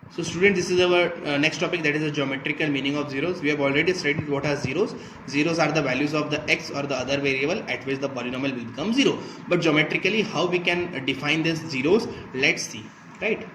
So students, this is our next topic, that is the geometrical meaning of zeros. We have already studied what are zeros. Zeros are the values of the x or the other variable at which the polynomial will become zero. But geometrically, how we can define these zeros? Let's see, right?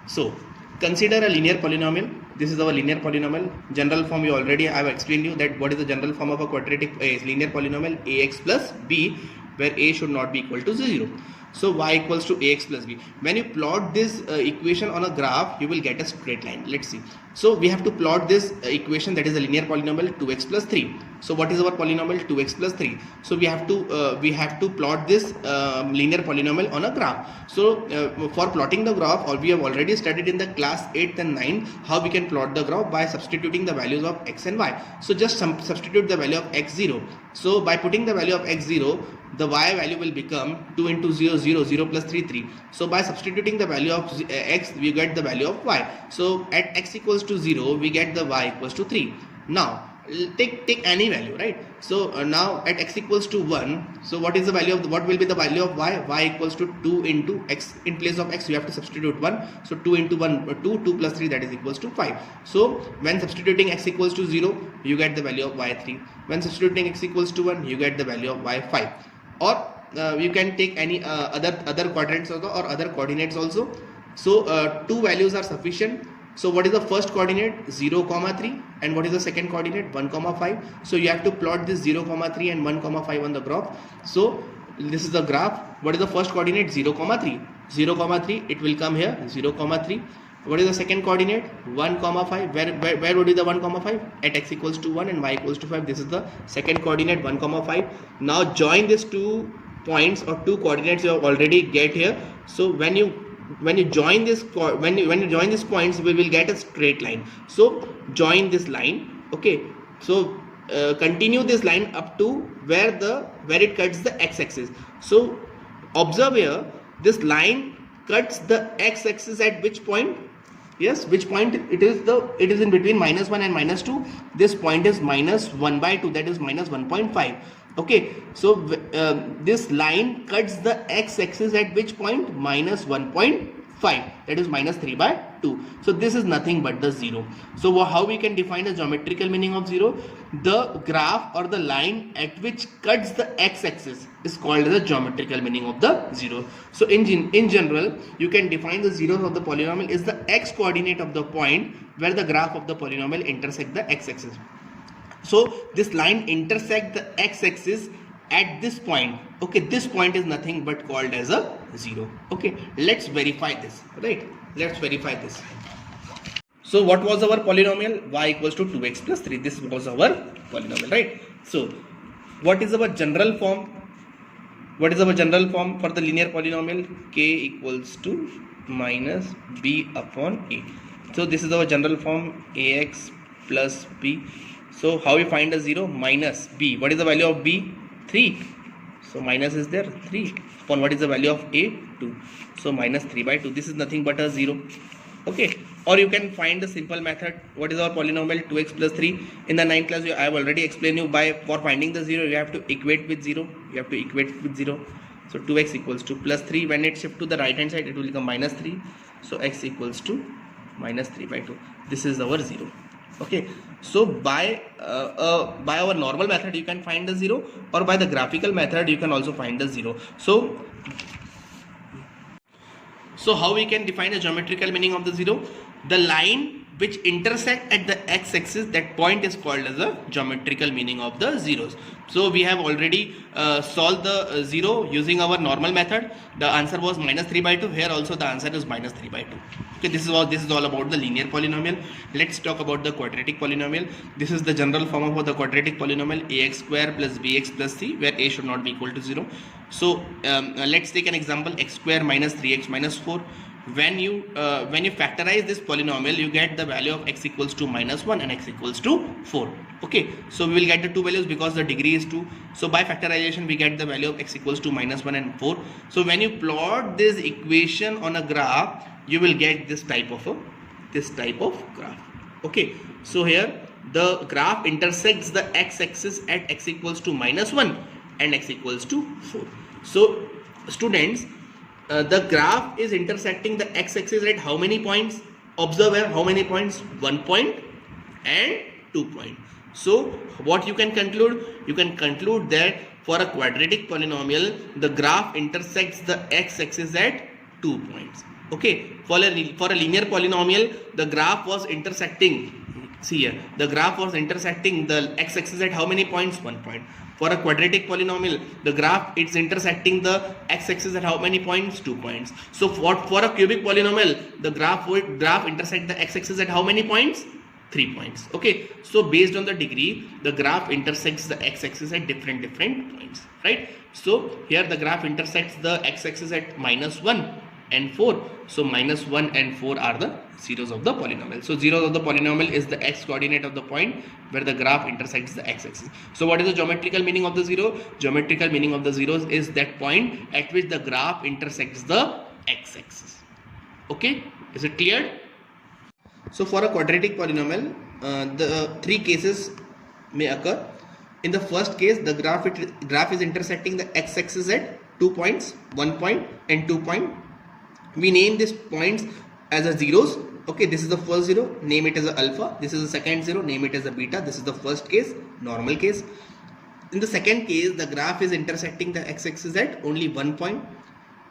So consider a linear polynomial. This is our linear polynomial. General form, you already I have explained you that what is the general form of a quadratic linear polynomial, ax plus b, where a should not be equal to 0. So y equals to ax plus b. When you plot this equation on a graph, you will get a straight line. Let's see. So we have to plot this equation, that is a linear polynomial 2x plus 3. So what is our polynomial? 2x plus 3. So we have to plot this linear polynomial on a graph. So for plotting the graph, or we have already studied in the class 8th and 9th how we can plot the graph by substituting the values of x and y. So just substitute the value of x0. So by putting the value of x0, the y value will become 2 into 0, 0, 0 plus 3, 3. So by substituting the value of x, we get the value of y. So at x equals to 0, we get the y equals to 3. Now take any value, right? So now at x equals to 1, so what is the value of what will be the value of y? Y equals to 2 into x. In place of x, you have to substitute 1. So 2 into 1, 2 plus 3, that is equals to 5. So when substituting x equals to 0, you get the value of y3. When substituting x equals to 1, you get the value of y5. Or you can take any other quadrants also, or other coordinates also. So two values are sufficient. So what is the first coordinate? 0, 3, and what is the second coordinate? 1, 5. So you have to plot this 0, 3 and 1, 5 on the graph. So this is the graph. What is the first coordinate? 0, 3. 0, 3, it will come here, 0, 3. What is the second coordinate? 1, 5. Where would be the 1, 5? At x equals to 1 and y equals to 5. This is the second coordinate, 1, 5. Now join these 2 points or 2 coordinates you have already get here. So when you join this join these points, we will get a straight line. So join this line. Okay. So continue this line up to where it cuts the x-axis. So observe here, this line cuts the x-axis at which point? Yes, which point? It is in between -1 and -2. This point is -1/2, that is -1.5. Okay, so this line cuts the x-axis at which point? -1.5, that is -3/2. So this is nothing but the 0. So how we can define the geometrical meaning of 0? The graph or the line at which cuts the x-axis is called the geometrical meaning of the 0. So in general, you can define the zeros of the polynomial is the x coordinate of the point where the graph of the polynomial intersect the x-axis. So this line intersect the x-axis at this point. Okay, this point is nothing but called as a 0. Okay, let's verify this, right? Let's verify this. So what was our polynomial? Y equals to 2x plus 3. This was our polynomial, right? So what is our general form? What is our general form for the linear polynomial? K equals to minus b upon a. So this is our general form, ax plus b. So how we find a 0? Minus b. What is the value of b? 3. So minus is there, 3. Upon what is the value of a? 2. So minus 3/2. This is nothing but a 0. Okay. Or you can find a simple method. What is our polynomial? 2x plus 3. In the 9th class, I have already explained you for finding the 0, you have to equate with 0. You have to equate with 0. So 2x equals to plus 3. When it shift to the right hand side, it will become minus 3. So x equals to minus 3/2. This is our 0. Okay, so by our normal method you can find the 0, or by the graphical method you can also find the 0. So how we can define a geometrical meaning of the 0? The line which intersect at the x-axis, that point is called as a geometrical meaning of the zeros. So we have already solved the 0 using our normal method. The answer was minus 3/2. Here also the answer is minus 3/2. Okay, this is all about the linear polynomial. Let's talk about the quadratic polynomial. This is the general form of the quadratic polynomial, ax square plus bx plus c, where a should not be equal to 0. So let's take an example, x square minus 3x minus 4. When you factorize this polynomial, you get the value of x equals to -1 and x equals to 4. Okay, so we will get the two values because the degree is 2. So by factorization we get the value of x equals to -1 and 4. So when you plot this equation on a graph, you will get this type of graph. Okay, so here the graph intersects the x-axis at x equals to -1 and x equals to 4. So students, the graph is intersecting the x-axis at how many points? Observe here how many points? 1 point and 2 point. So what you can conclude? You can conclude that for a quadratic polynomial, the graph intersects the x-axis at 2 points. Okay, for a linear polynomial, the graph was intersecting. See here, the graph was intersecting the x-axis at how many points? 1 point. For a quadratic polynomial, the graph is intersecting the x-axis at how many points? 2 points. So for a cubic polynomial, the graph intersect the x-axis at how many points? 3 points. Okay, so based on the degree, the graph intersects the x-axis at different points, right? So here the graph intersects the x-axis at -1 and 4. So -1 and 4 are the zeros of the polynomial. So zeros of the polynomial is the x coordinate of the point where the graph intersects the x-axis. So what is the geometrical meaning of the zero? Geometrical meaning of the zeros is that point at which the graph intersects the x-axis. Okay, is it clear? So for a quadratic polynomial, the 3 cases may occur. In the first case, the graph is intersecting the x-axis at 2 points, 1 point and 2 point. We name these points as a zeros. Okay, this is the first zero, name it as a alpha. This is the second zero, name it as a beta. This is the first case, normal case. In the second case, the graph is intersecting the x-axis at only 1 point.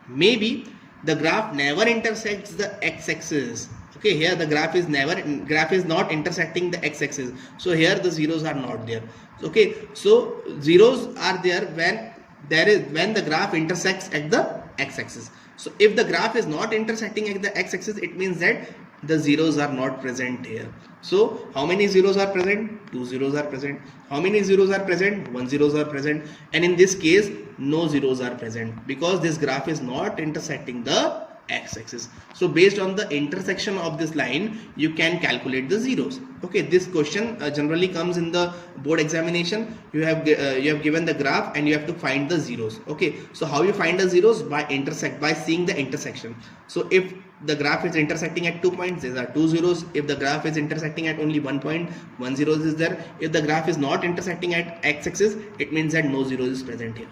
Maybe the graph never intersects the x-axis. Okay, here the graph is not intersecting the x-axis. So here the zeros are not there. Okay, so zeros are there when the graph intersects at the x-axis. So if the graph is not intersecting at the x-axis, it means that the zeros are not present here. So how many zeros are present? 2 zeros are present. How many zeros are present? 1 zeros are present. And in this case, no zeros are present because this graph is not intersecting the x-axis. So based on the intersection of this line, you can calculate the zeros. Okay, this question generally comes in the board examination. You have given the graph and you have to find the zeros. Okay, so how you find the zeros? By seeing the intersection. So if the graph is intersecting at 2 points, these are 2 zeros. If the graph is intersecting at only 1 point, 1 zeros is there. If the graph is not intersecting at x-axis, it means that no zeros is present here.